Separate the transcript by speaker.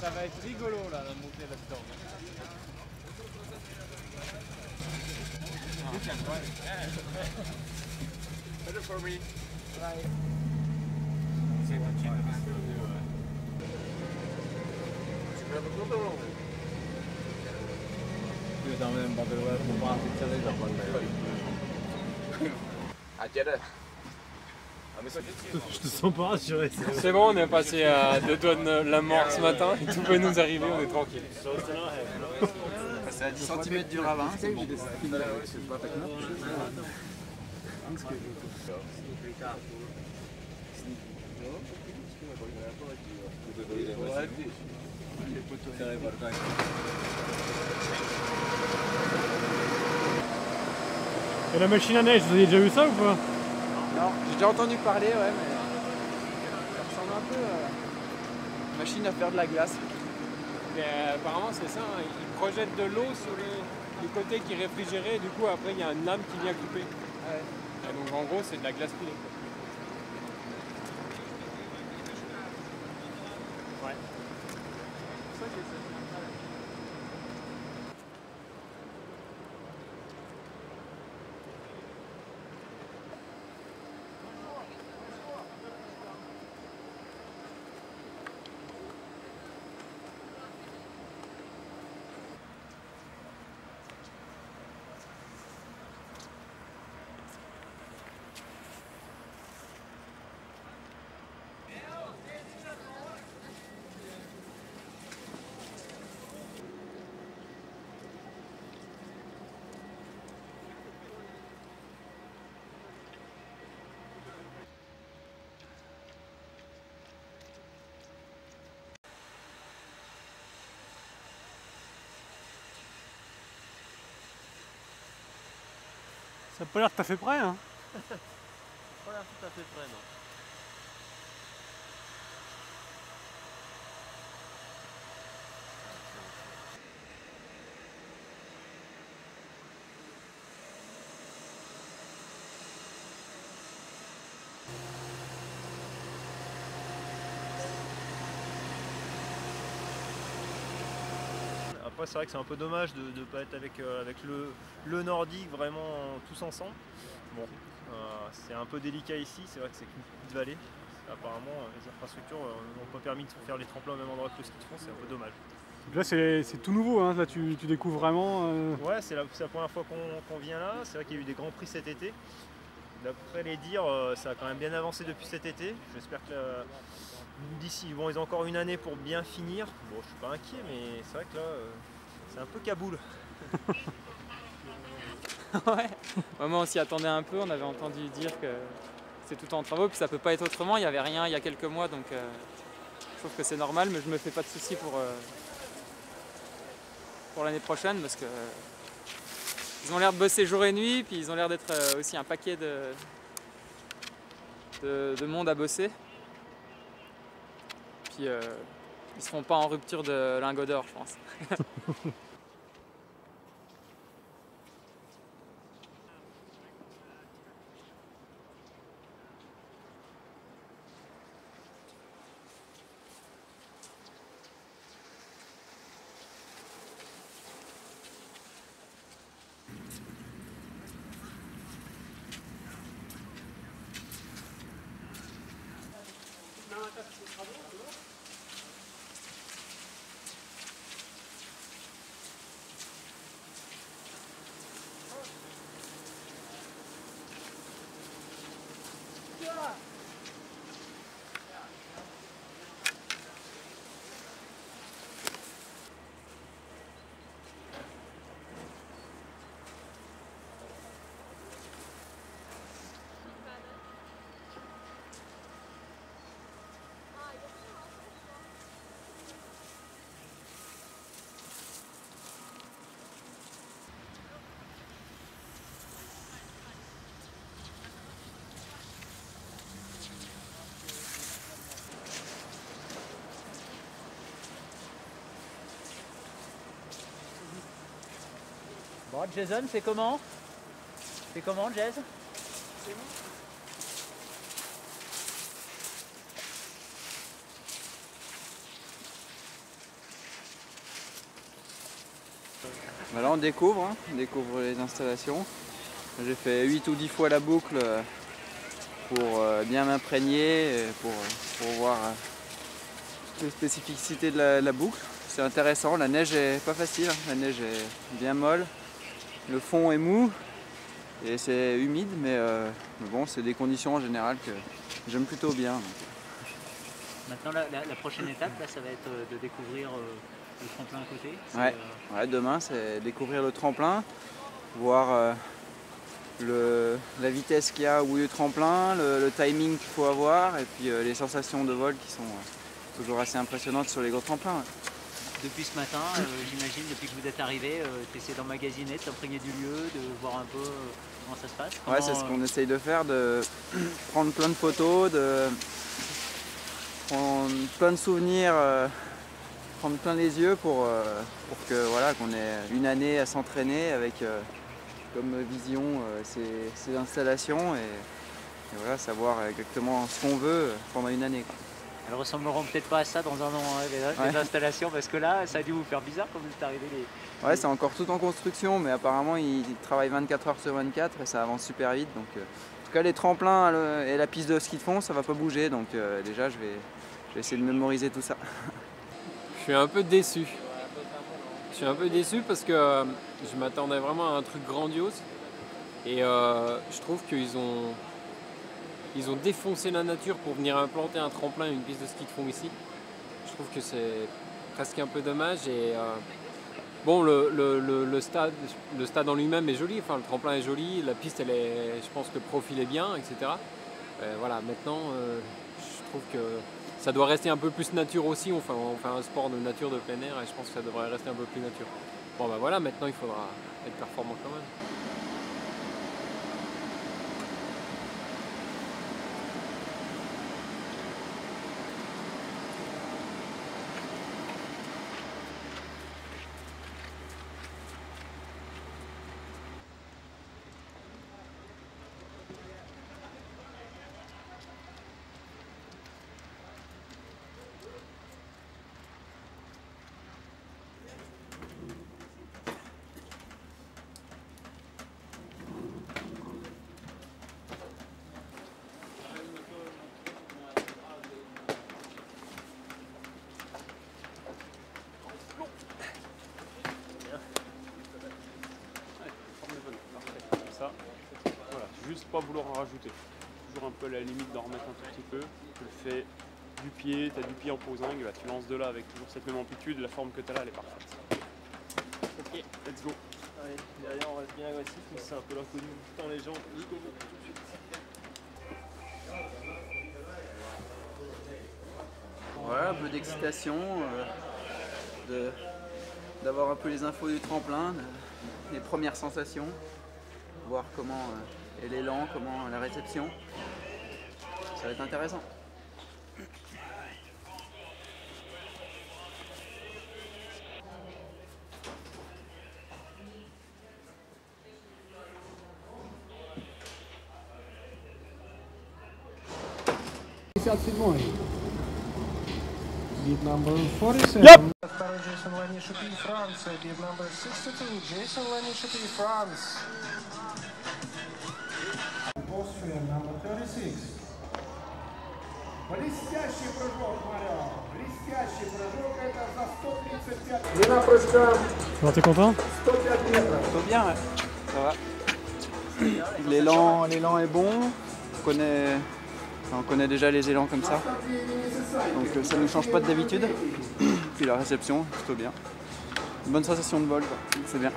Speaker 1: Ça va être rigolo là, la montée là-dedans.
Speaker 2: Better for me.
Speaker 1: Right.
Speaker 3: Io da me un po' per
Speaker 2: Ah, Jetta.
Speaker 3: Je te sens pas rassuré.
Speaker 1: C'est bon, on est passé à 2 doigts de la mort ce matin, et tout peut nous arriver, on est tranquille.
Speaker 2: C'est à 10 cm du ravin, c'est bon.
Speaker 3: Et la machine à neige, vous avez déjà vu ça ou pas?
Speaker 2: Non, j'ai déjà entendu parler, ouais, mais ça ressemble un peu à une machine à faire de la glace.
Speaker 1: Mais apparemment c'est ça, hein, ils projettent de l'eau sur le côté qui est réfrigéré, et du coup après il y a une lame qui vient couper.
Speaker 2: Ouais.
Speaker 1: Et donc en gros c'est de la glace pilée. Ouais. C'est ça qui est
Speaker 3: Ça a pas l'air tout à fait prêt, hein?
Speaker 4: Ça n'a pas l'air tout à fait prêt, non. Après c'est vrai que c'est un peu dommage de ne pas être avec le nordique vraiment tous ensemble. Bon, c'est un peu délicat ici, c'est vrai que c'est qu'une petite vallée. Apparemment les infrastructures n'ont pas permis de faire les tremplins au même endroit que le ski de fond, c'est un peu dommage.
Speaker 3: Là c'est tout nouveau, hein. Là tu découvres vraiment.
Speaker 4: Ouais, c'est la première fois qu'on vient là, c'est vrai qu'il y a eu des grands prix cet été. D'après les dires, ça a quand même bien avancé depuis cet été. J'espère que d'ici, bon, ils ont encore une année pour bien finir. Bon, je suis pas inquiet, mais c'est vrai que là, c'est un peu Kaboul.
Speaker 5: Ouais, moi on s'y attendait un peu, on avait entendu dire que c'est tout en travaux, puis ça peut pas être autrement, il n'y avait rien il y a quelques mois, donc je trouve que c'est normal, mais je me fais pas de soucis pour l'année prochaine, parce que ils ont l'air de bosser jour et nuit, puis ils ont l'air d'être aussi un paquet de monde à bosser. Puis ils se font pas en rupture de lingots d'or, je pense.
Speaker 6: Bon, Jason, c'est comment? C'est comment, Jazz?
Speaker 2: Là on découvre les installations. J'ai fait 8 ou 10 fois la boucle pour bien m'imprégner, pour voir toutes les spécificités de la boucle. C'est intéressant, la neige est pas facile, la neige est bien molle, le fond est mou et c'est humide, mais bon, c'est des conditions en général que j'aime plutôt bien.
Speaker 6: Maintenant la prochaine étape, là, ça va être de découvrir le tremplin à côté.
Speaker 2: Ouais, demain c'est découvrir le tremplin, voir la vitesse qu'il y a au bout du tremplin, le timing qu'il faut avoir et puis les sensations de vol qui sont toujours assez impressionnantes sur les gros tremplins. Ouais.
Speaker 6: Depuis ce matin, j'imagine, depuis que vous êtes arrivé, tu essaies d'emmagasiner, de t'imprégner du lieu, de voir un peu comment ça se passe.
Speaker 2: Ouais, c'est ce qu'on essaye de faire, de prendre plein de photos, de prendre plein de souvenirs, prendre plein les yeux pour que voilà, qu'on ait une année à s'entraîner avec comme vision ces installations et voilà, savoir exactement ce qu'on veut pendant une année, quoi.
Speaker 6: Elles ressembleront peut-être pas à ça dans un an, hein, les installations, parce que là, ça a dû vous faire bizarre quand vous êtes arrivé.
Speaker 2: Ouais, c'est encore tout en construction, mais apparemment ils travaillent 24 heures sur 24 et ça avance super vite. Donc, en tout cas, les tremplins et la piste de ski de fond, ça va pas bouger. Donc déjà, je vais essayer de mémoriser tout ça.
Speaker 1: Je suis un peu déçu. Je suis un peu déçu parce que je m'attendais vraiment à un truc grandiose. Et je trouve qu'ils ont défoncé la nature pour venir implanter un tremplin et une piste de ski de fond ici. Je trouve que c'est presque un peu dommage. Et bon, le stade en lui-même est joli, enfin le tremplin est joli, la piste, je pense que le profil est bien, etc. Voilà, maintenant, je trouve que ça doit rester un peu plus nature aussi. On fait un sport de nature, de plein air, et je pense que ça devrait rester un peu plus nature. Bon, ben voilà, maintenant il faudra être performant quand même.
Speaker 3: Voilà, juste pas vouloir en rajouter. Toujours un peu à la limite d'en remettre un tout petit peu. Tu le fais du pied, tu as du pied en posingue, bah, tu lances de là avec toujours cette même amplitude, la forme que tu as là elle est parfaite. Ok, let's go.
Speaker 4: Allez, derrière on reste bien agressif, mais c'est un peu l'inconnu. Dans les jambes jusqu'au bout.
Speaker 2: Voilà, un peu d'excitation, d'avoir un peu les infos du tremplin, les premières sensations, voir comment est l'élan, comment la réception. Ça va être intéressant.
Speaker 7: Beat number 47. Yep. Второй Джейсон Ланишупи, Франция. Beat number 62. Джейсон Ланишупи, France. Austria, number 36. Блестящий прыжок, Марио. Блестящий прыжок. Это за 135. Длина прыжка.
Speaker 3: Alors t'es content?
Speaker 7: 105 метров.
Speaker 2: Plutôt bien, ouais. Ça va. L'élan est bon. On connaît déjà les élans comme ça. Donc ça ne change pas d'habitude. Puis la réception, plutôt bien. Une bonne sensation de vol, c'est bien.